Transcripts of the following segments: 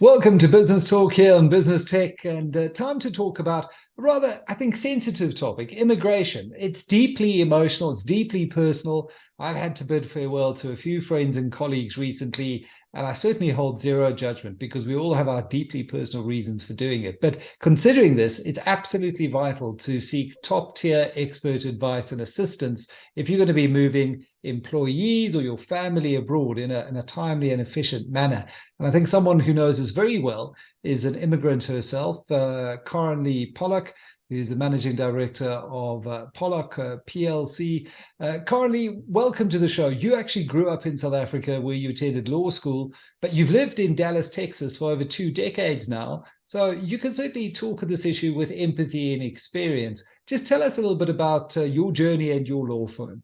Welcome to Business Talk here on Business Tech, and time to talk about a rather, I think, sensitive topic, immigration. It's deeply emotional, it's deeply personal. I've had to bid farewell to a few friends and colleagues recently, and I certainly hold zero judgment because we all have our deeply personal reasons for doing it. But considering this, it's absolutely vital to seek top-tier expert advice and assistance if you're going to be moving employees or your family abroad in a timely and efficient manner. And I think someone who knows this very well is an immigrant herself, KarenLees Pollak, who's the managing director of Pollak PLLC. KarenLees, welcome to the show. You actually grew up in South Africa where you attended law school, but you've lived in Dallas, Texas for over 2 decades now. So you can certainly talk of this issue with empathy and experience. Just tell us a little bit about your journey and your law firm.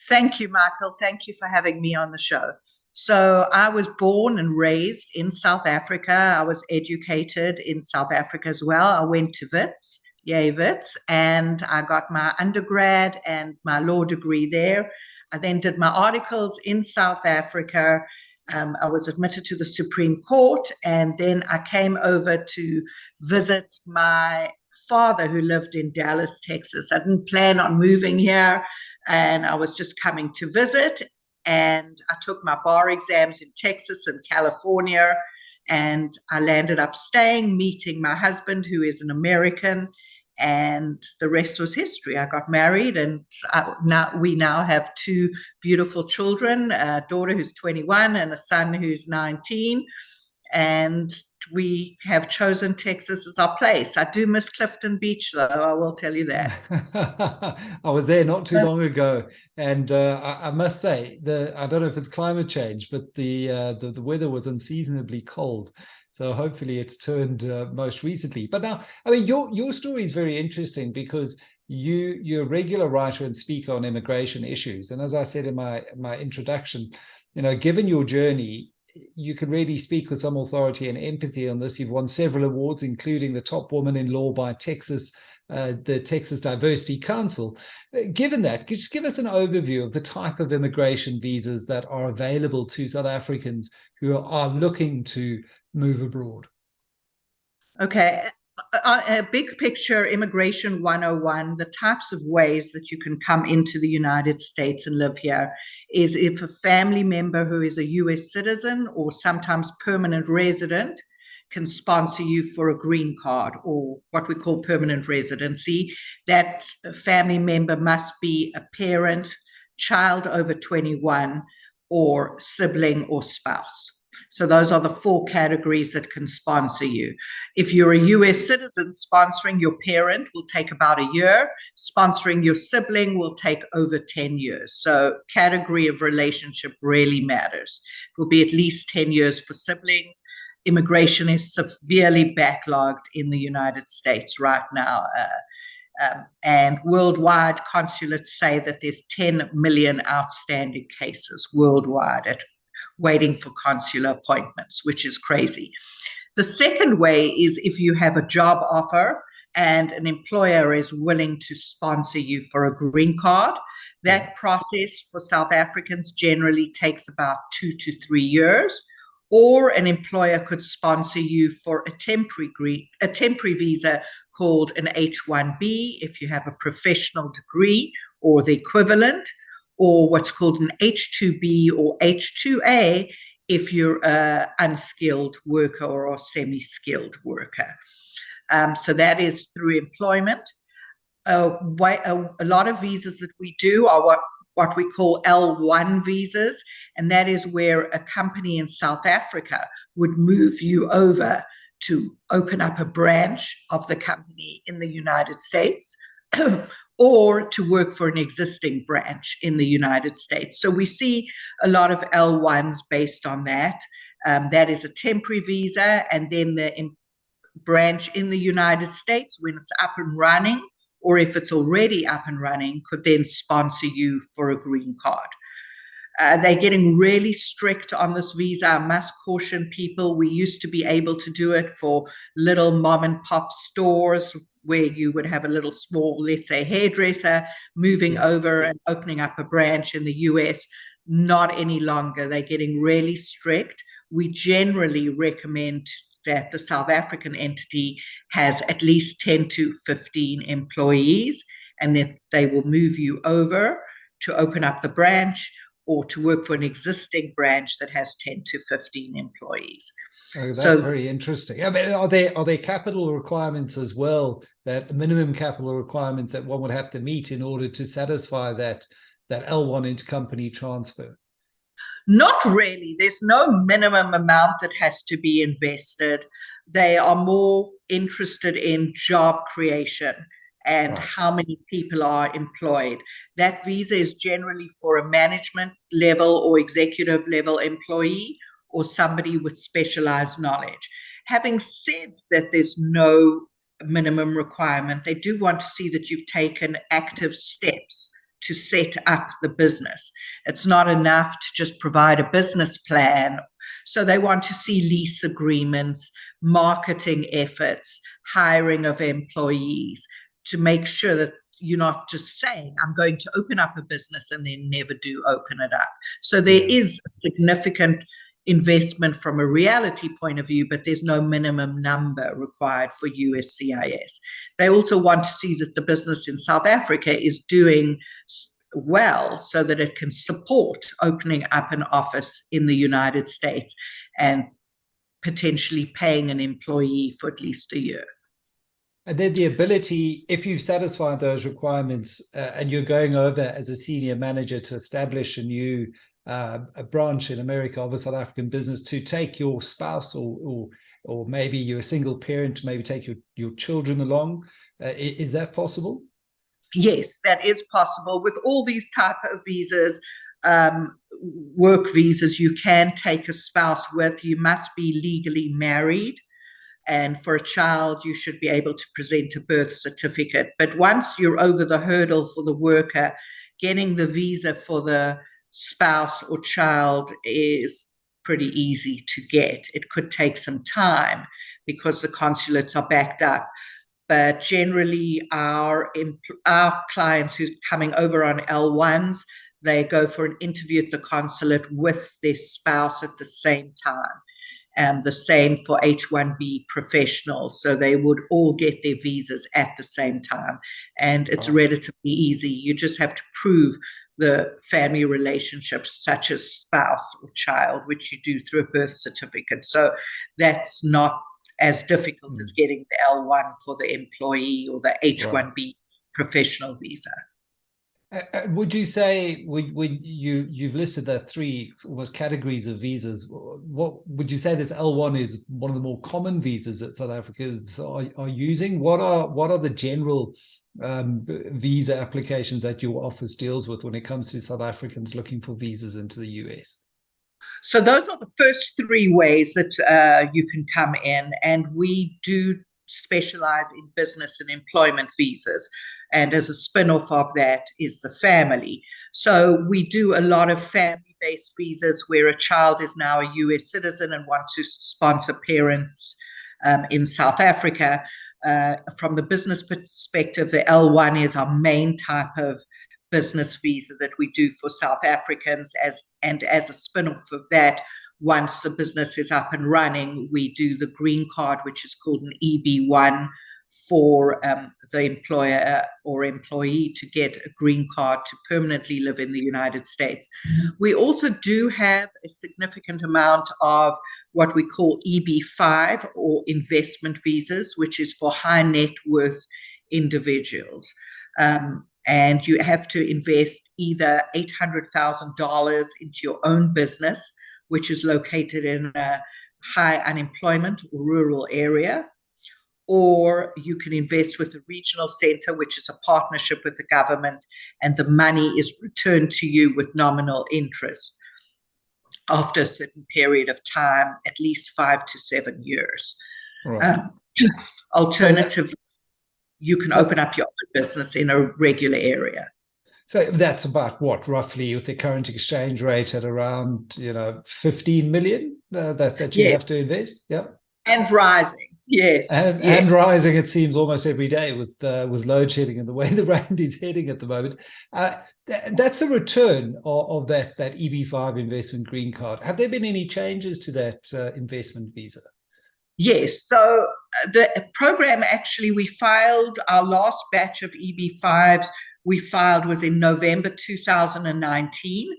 Thank you, Michael. Thank you for having me on the show. So I was born and raised in South Africa. I was educated in South Africa as well. I went to Wits, yay Wits, and I got my undergrad and my law degree there. I then did my articles in South Africa. I was admitted to the Supreme Court, and then I came over to visit my father who lived in Dallas, Texas. I didn't plan on moving here, and I was just coming to visit. And I took my bar exams in Texas and California, and I landed up staying, meeting my husband, who is an American, and the rest was history. I got married, and we now have two beautiful children, a daughter who's 21 and a son who's 19. And we have chosen Texas as our place. I do miss Clifton Beach, though, I will tell you that. I was there not too long ago, and I must say, I don't know if it's climate change, but the weather was unseasonably cold. So hopefully it's turned most recently. But now, I mean, your story is very interesting because you're a regular writer and speaker on immigration issues. And as I said in my introduction, given your journey, you can really speak with some authority and empathy on this. You've won several awards, including the Top Woman in Law by the Texas Diversity Council. Given that, could you just give us an overview of the type of immigration visas that are available to South Africans who are looking to move abroad? Okay. A big picture, Immigration 101, the types of ways that you can come into the United States and live here is if a family member who is a US citizen or sometimes permanent resident can sponsor you for a green card or what we call permanent residency. That family member must be a parent, child over 21, or sibling or spouse. So those are the four categories that can sponsor you. If you're a US citizen, sponsoring your parent will take about a year. Sponsoring your sibling will take over 10 years. So category of relationship really matters. It will be at least 10 years for siblings. Immigration is severely backlogged in the United States right now. And worldwide, consulates say that there's 10 million outstanding cases worldwide waiting for consular appointments, which is crazy. The second way is if you have a job offer and an employer is willing to sponsor you for a green card. That process for South Africans generally takes about 2 to 3 years. Or an employer could sponsor you for a temporary visa called an H-1B if you have a professional degree or the equivalent, or what's called an H-2B or H-2A if you're an unskilled worker or a semi-skilled worker. So that is through employment. A lot of visas that we do are what we call L1 visas, and that is where a company in South Africa would move you over to open up a branch of the company in the United States or to work for an existing branch in the United States. So we see a lot of L1s based on that. That is a temporary visa, and then the branch in the United States, when it's up and running, or if it's already up and running, could then sponsor you for a green card. They're getting really strict on this visa. I must caution people, we used to be able to do it for little mom and pop stores where you would have a little small, let's say, hairdresser moving over and opening up a branch in the US. not any longer. They're getting really strict. We generally recommend that the South African entity has at least 10 to 15 employees, and that they will move you over to open up the branch or to work for an existing branch that has 10 to 15 employees. Oh, that's So very interesting. I mean, are there capital requirements as well, that the minimum capital requirements that one would have to meet in order to satisfy that L1 intercompany transfer? not really. There's no minimum amount that has to be invested. They are more interested in job creation and Right. how many people are employed. That visa is generally for a management level or executive level employee or somebody with specialized knowledge. Having said that, there's no minimum requirement. They do want to see that you've taken active steps to set up the business. It's not enough to just provide a business plan. So they want to see lease agreements, marketing efforts, hiring of employees, to make sure that you're not just saying, I'm going to open up a business and then never do open it up. So there is a significant investment from a reality point of view, but there's no minimum number required for USCIS. They also want to see that the business in South Africa is doing well so that it can support opening up an office in the United States and potentially paying an employee for at least a year. And then the ability, if you've satisfied those requirements and you're going over as a senior manager to establish a new a branch in America of a South African business, to take your spouse or maybe you're a single parent, maybe take your children along. Is that possible? Yes, that is possible. With all these type of visas, work visas, you can take a spouse with. You must be legally married. And for a child, you should be able to present a birth certificate. But once you're over the hurdle for the worker, getting the visa for the spouse or child is pretty easy to get. It could take some time because the consulates are backed up. But generally, our clients who are coming over on L1s, they go for an interview at the consulate with their spouse at the same time. And the same for H-1B professionals. So they would all get their visas at the same time. And it's relatively easy. You just have to prove the family relationships, such as spouse or child, which you do through a birth certificate. So that's not as difficult as getting the L1 for the employee or the H-1B professional visa. Would you say, when you've listed the three almost categories of visas, what would you say this L1 is one of the more common visas that South Africans are using? What are the general visa applications that your office deals with when it comes to South Africans looking for visas into the US? So those are the first three ways that you can come in, and we do specialize in business and employment visas. And as a spin-off of that is the family. So we do a lot of family-based visas where a child is now a US citizen and wants to sponsor parents in South Africa. From the business perspective, the L1 is our main type of business visa that we do for South Africans. As a spin-off of that, once the business is up and running, we do the green card, which is called an EB1, for the employer or employee to get a green card to permanently live in the United States. We also do have a significant amount of what we call EB5 or investment visas, which is for high net worth individuals. And you have to invest either $800,000 into your own business, which is located in a high unemployment or rural area, or you can invest with a regional center, which is a partnership with the government, and the money is returned to you with nominal interest after a certain period of time, at least 5 to 7 years. Right. Alternatively, you can open up your own business in a regular area. So that's about what, roughly, with the current exchange rate at around 15 million that you have to invest? Yeah. And rising. Yes, and rising, it seems, almost every day with load shedding and the way the rand is heading at the moment. That's a return of that EB5 investment green card. Have there been any changes to that investment visa? Yes. So the program, actually, we filed our last batch of EB5s. We filed was in November 2019.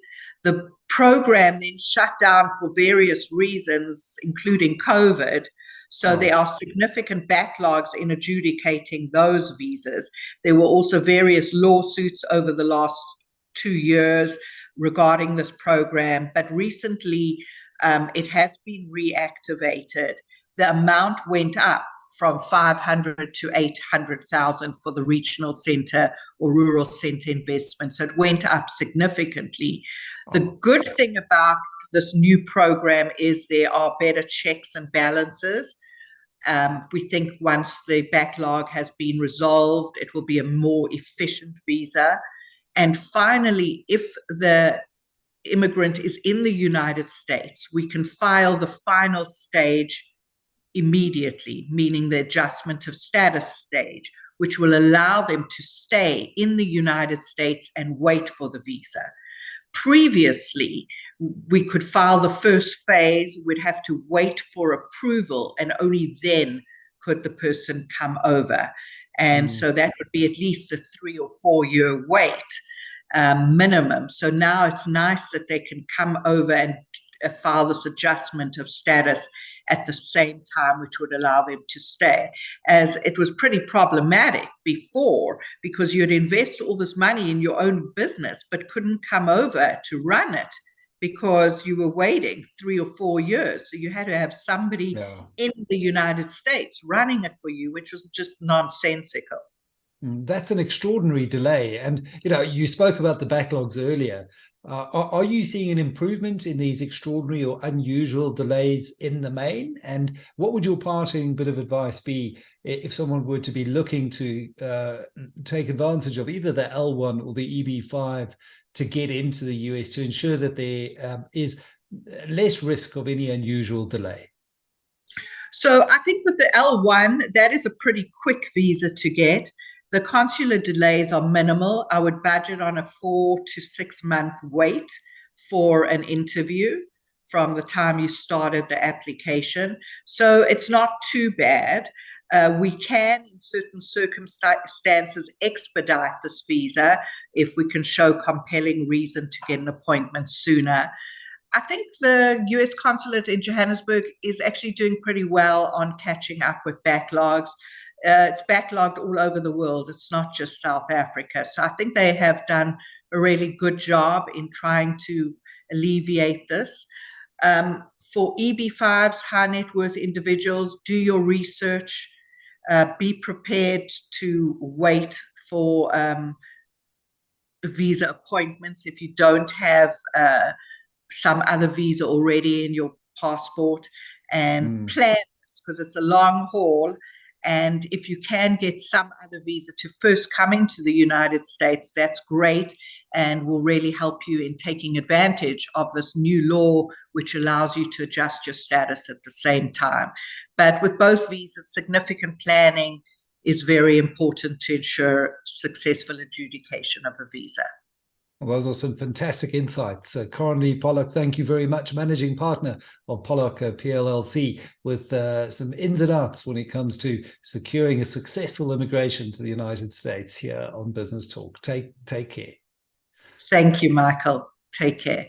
The program then shut down for various reasons, including COVID. So there are significant backlogs in adjudicating those visas. There were also various lawsuits over the last 2 years regarding this program, but recently it has been reactivated. The amount went up from 500 to 800,000 for the regional center or rural center investment. So it went up significantly. The good thing about this new program is there are better checks and balances. We think once the backlog has been resolved, it will be a more efficient visa. And finally, if the immigrant is in the United States, we can file the final stage immediately, meaning the adjustment of status stage, which will allow them to stay in the United States and wait for the visa. Previously, we could file the first phase, we'd have to wait for approval, and only then could the person come over. And so that would be at least a 3 or 4 year wait minimum. So now it's nice that they can come over and file this adjustment of status at the same time, which would allow them to stay, as it was pretty problematic before because you'd invest all this money in your own business but couldn't come over to run it because you were waiting 3 or 4 years. So you had to have somebody in the United States running it for you, which was just nonsensical. That's an extraordinary delay. And, you spoke about the backlogs earlier. Are you seeing an improvement in these extraordinary or unusual delays in the main? And what would your parting bit of advice be if someone were to be looking to take advantage of either the L1 or the EB5 to get into the US to ensure that there is less risk of any unusual delay? So I think with the L1, that is a pretty quick visa to get. The consular delays are minimal. I would budget on a 4 to 6 month wait for an interview from the time you started the application. So it's not too bad. We can, in certain circumstances, expedite this visa if we can show compelling reason to get an appointment sooner. I think the US consulate in Johannesburg is actually doing pretty well on catching up with backlogs. It's backlogged all over the world. It's not just South Africa. So I think they have done a really good job in trying to alleviate this. For EB5s, high net worth individuals, do your research. Be prepared to wait for visa appointments if you don't have some other visa already in your passport, and plan this because it's a long haul. And if you can get some other visa to first come into the United States, that's great and will really help you in taking advantage of this new law, which allows you to adjust your status at the same time. But with both visas, significant planning is very important to ensure successful adjudication of a visa. Well, those are some fantastic insights. KarenLees Pollak, thank you very much, managing partner of Pollak PLLC, with some ins and outs when it comes to securing a successful immigration to the United States here on Business Talk. Take care. Thank you, Michael. Take care.